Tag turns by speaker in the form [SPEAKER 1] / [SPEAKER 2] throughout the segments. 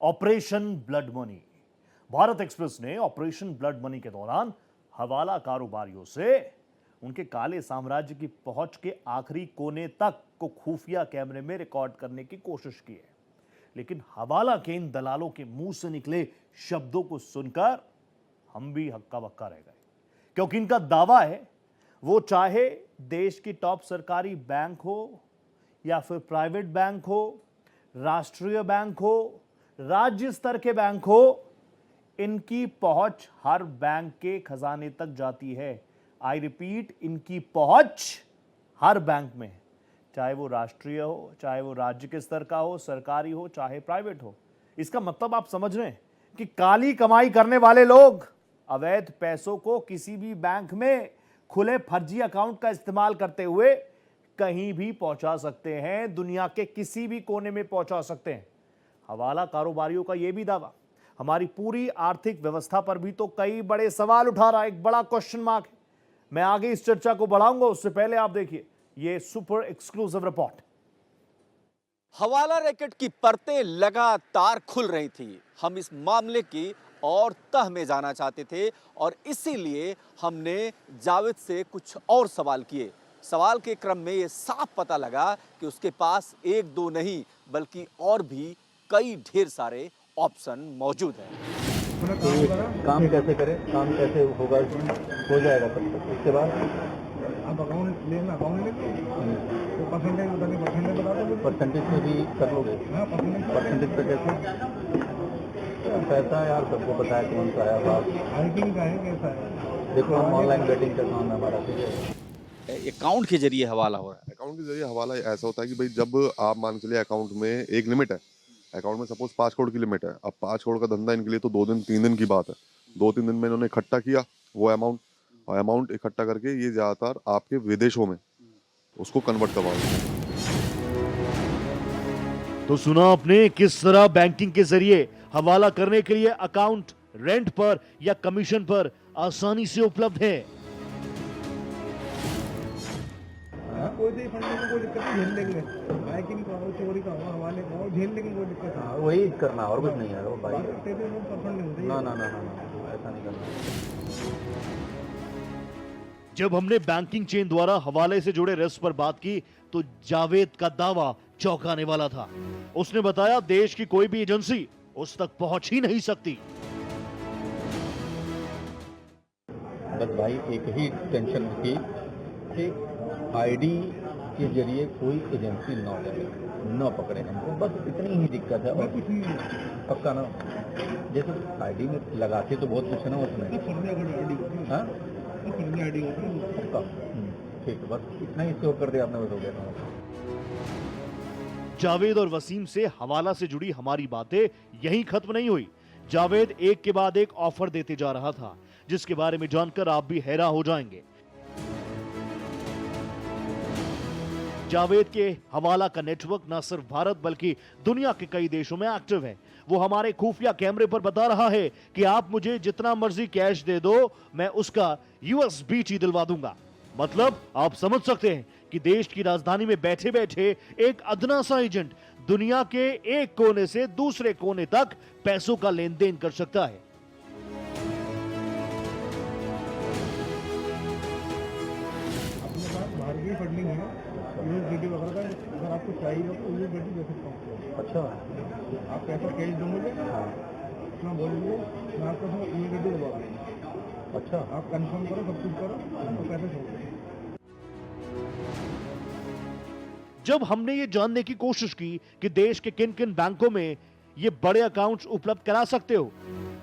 [SPEAKER 1] Operation blood money. Bharat express ने operation blood money के दौरान हवाला कारोबारियों से उनके काले साम्राज्य की पहुंच के आखिरी कोने तक को खुफिया कैमरे में रिकॉर्ड करने की कोशिश की है, लेकिन हवाला के इन दलालों के मुंह से निकले शब्दों को सुनकर हम भी हक्का बक्का रह गए, क्योंकि इनका दावा है वो चाहे देश की टॉप सरकारी बैंक हो या फिर प्राइवेट बैंक हो, राष्ट्रीय बैंक हो, राज्य स्तर के बैंक हो, इनकी पहुंच हर बैंक के खजाने तक जाती है। आई रिपीट, इनकी पहुंच हर बैंक में है, चाहे वो राष्ट्रीय हो, चाहे वो राज्य के स्तर का हो, सरकारी हो, चाहे प्राइवेट हो। इसका मतलब आप समझ रहे हैं कि काली कमाई करने वाले लोग अवैध पैसों को किसी भी बैंक में खुले फर्जी अकाउंट का इस्तेमाल करते हुए कहीं भी पहुंचा सकते हैं, दुनिया के किसी भी कोने में पहुंचा सकते हैं। हवाला कारोबारियों का यह भी दावा हमारी पूरी आर्थिक व्यवस्था पर भी तो कई बड़े सवाल उठा रहा है, एक बड़ा क्वेश्चन मार्क है। मैं आगे इस चर्चा को बढ़ाऊंगा, उससे पहले आप देखिए ये सुपर एक्सक्लूसिव रिपोर्ट।
[SPEAKER 2] हवाला रैकेट की परतें लगातार खुल रही थी। हम इस मामले की और तह में जाना चाहते थे और इसीलिए हमने जावेद से कुछ और सवाल किए। सवाल के क्रम में ये साफ पता लगा कि उसके पास एक दो नहीं बल्कि और भी कई ढेर सारे ऑप्शन मौजूद हैं।
[SPEAKER 3] तो ये काम कैसे करें, काम कैसे होगा, इसमें हो जाएगा तब तक। उसके बाद
[SPEAKER 4] आप अकाउंट लेना, अकाउंट लेते तो परसेंटेज बताने, परसेंटेज बता दो।
[SPEAKER 3] परसेंटेज पे भी कर लोगे?
[SPEAKER 4] हाँ,
[SPEAKER 3] परसेंटेज पे कैसे? पैसा यार सबको पता है कौन सा है। बात
[SPEAKER 4] हाइकिंग का है, कैसा है?
[SPEAKER 3] देखो, हम ऑनलाइन बेटिंग का काम है हमारा, ठीक है।
[SPEAKER 2] अकाउंट के जरिए हवाला हो रहा है।
[SPEAKER 5] अकाउंट के जरिए हवाला ऐसा होता है कि भाई जब आप मान के चलिए अकाउंट में एक लिमिट है, अकाउंट में सपोज 5 करोड़ की लिमिट है। अब 5 करोड़ का धंधा इनके लिए तो 2 दिन 3 दिन की बात है। 2-3 दिन में इन्होंने इकट्ठा किया वो अमाउंट, और अमाउंट इकट्ठा करके ये ज़्यादातर आपके विदेशों में उसको कन्वर्ट करवाएंगे।
[SPEAKER 1] तो सुना आपने किस तरह बैंकिंग के जरिए हवाला करने के लिए अकाउंट रेंट पर या कमीशन पर आसानी से उपलब्ध है।
[SPEAKER 4] कोई तो फंडिंग में कोई दिक्कत नहीं, झेल लेंगे। हाइकिंग का हो, चोरी का हो, हवाले का हो, झेल लेंगे, कोई दिक्कत नहीं।
[SPEAKER 3] वही करना और कुछ नहीं है वो भाई।
[SPEAKER 4] बात करते थे वो परसेंट नहीं होते।
[SPEAKER 3] ना ना ना ना, ऐसा नहीं करना।
[SPEAKER 1] जब हमने बैंकिंग चेन द्वारा हवाले से जुड़े रिस्क पर बात की तो जावेद का दावा चौंकाने वाला था। उसने बताया देश की कोई भी एजेंसी उस तक पहुंच ही नहीं सकती।
[SPEAKER 3] बस भाई एक ही टेंशन थी कि आईडी के जरिए कोई एजेंसी न पकड़े हमको, बस इतनी ही दिक्कत है। और
[SPEAKER 4] कुछ नहीं है।
[SPEAKER 3] पक्का ना, जैसे आईडी में लगाते तो बहुत कुछ है ना उसमें।
[SPEAKER 4] फर्जी आईडी होती है।
[SPEAKER 3] हाँ,
[SPEAKER 4] फर्जी आईडी होती है।
[SPEAKER 3] पक्का। ठीक है, बस इतना ही स्टोर कर दिया आपने, बस हो गया।
[SPEAKER 1] जावेद और वसीम से हवाला से जुड़ी हमारी बातें यहीं खत्म नहीं हुई। जावेद एक के बाद एक ऑफर देते जा रहा था, जिसके बारे में जानकर आप भी हैरान हो जाएंगे। जावेद के हवाला का नेटवर्क न सिर्फ भारत बल्कि दुनिया के कई देशों में एक्टिव है। वो हमारे खुफिया कैमरे पर बता रहा है कि आप मुझे जितना मर्जी कैश दे दो, मैं उसका यूएसबीटी दिलवा दूंगा। मतलब आप समझ सकते हैं कि देश की राजधानी में बैठे बैठे एक अदना सा एजेंट दुनिया के एक कोने से दूसरे कोने तक पैसों का लेन देन कर सकता है।
[SPEAKER 4] अपने पास बाहर की फंडिंग है, यूएसडीटी वगैरह का। अगर आपको चाहिए हो तो यूएसडीटी दे सकता हूँ।
[SPEAKER 3] अच्छा,
[SPEAKER 4] आप पैसा कैश दो मुझे, अपना बोलेंगे, मैं आपको यूएसडीटी दबा दूँगा।
[SPEAKER 3] अच्छा।
[SPEAKER 4] आप कंफर्म करो, सब कुछ करो और पैसे छोड़ दो।
[SPEAKER 1] जब हमने ये जानने की कोशिश की कि देश के किन किन बैंकों में ये बड़े अकाउंट्स उपलब्ध करा सकते हो,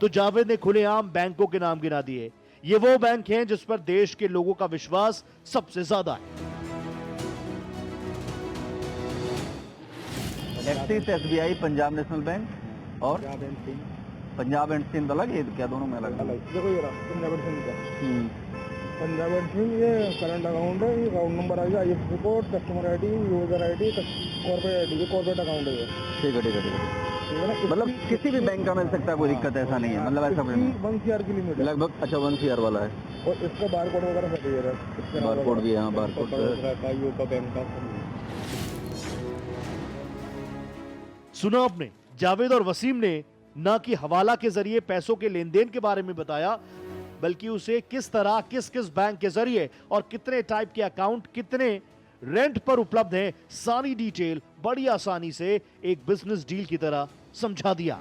[SPEAKER 1] तो जावेद ने खुलेआम बैंकों के नाम गिना दिए। ये वो बैंक हैं जिस पर देश के लोगों का विश्वास सबसे ज्यादा है।
[SPEAKER 3] Axis, SBI, Punjab national bank और पंजाब एंड सिंध अलग है क्या? दोनों में अलग अलग?
[SPEAKER 4] देखो ये रहा पंजाब एंड सिंध का। पंजाब एंड सिंध ये करंट अकाउंट है, ये अकाउंट नंबर आ गया, IFSC code, customer ID, user ID, corporate ID, ये कॉर्पोरेट अकाउंट है ये।
[SPEAKER 3] ठीक है, ठीक है, ठीक है।
[SPEAKER 4] ठीक है ना?
[SPEAKER 3] मतलब किसी भी बैंक का मिल सकता है, कोई दिक्कत ऐसा नहीं है, मतलब ऐसा कोई नहीं।
[SPEAKER 4] 1 CR की लिमिट है
[SPEAKER 3] लगभग। अच्छा, 1 CR वाला है।
[SPEAKER 4] और इसका बारकोड वगैरह सब ये रहा।
[SPEAKER 3] बारकोड भी है, हाँ, बारकोड
[SPEAKER 4] का यूको बैंक का।
[SPEAKER 1] सुना आपने, जावेद और वसीम ने न कि हवाला के जरिए पैसों के लेन देन के बारे में बताया, बल्कि उसे किस तरह किस किस बैंक के जरिए और कितने टाइप के अकाउंट कितने रेंट पर उपलब्ध हैं, सारी डिटेल बड़ी आसानी से एक बिजनेस डील की तरह समझा दिया।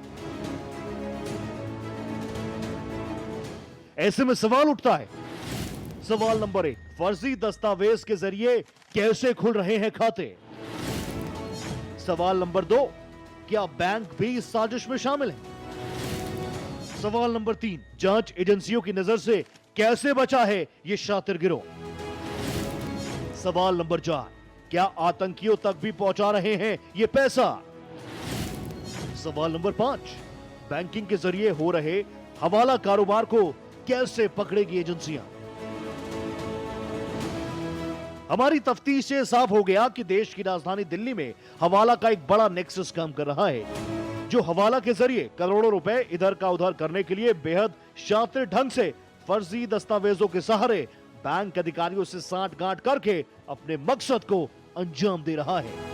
[SPEAKER 1] ऐसे में सवाल उठता है, सवाल नंबर 1, फर्जी दस्तावेज के जरिए कैसे खुल रहे हैं खाते? सवाल नंबर 2, क्या बैंक भी इस साजिश में शामिल है? सवाल नंबर 3, जांच एजेंसियों की नजर से कैसे बचा है यह शातिर गिरोह? सवाल नंबर 4, क्या आतंकियों तक भी पहुंचा रहे हैं ये पैसा? सवाल नंबर 5, बैंकिंग के जरिए हो रहे हवाला कारोबार को कैसे पकड़ेगी एजेंसियां? हमारी तफ्तीश से साफ हो गया कि देश की राजधानी दिल्ली में हवाला का एक बड़ा नेक्सस काम कर रहा है, जो हवाला के जरिए करोड़ों रुपए इधर का उधर करने के लिए बेहद शातिर ढंग से फर्जी दस्तावेजों के सहारे बैंक अधिकारियों से सांठ गांठ करके अपने मकसद को अंजाम दे रहा है।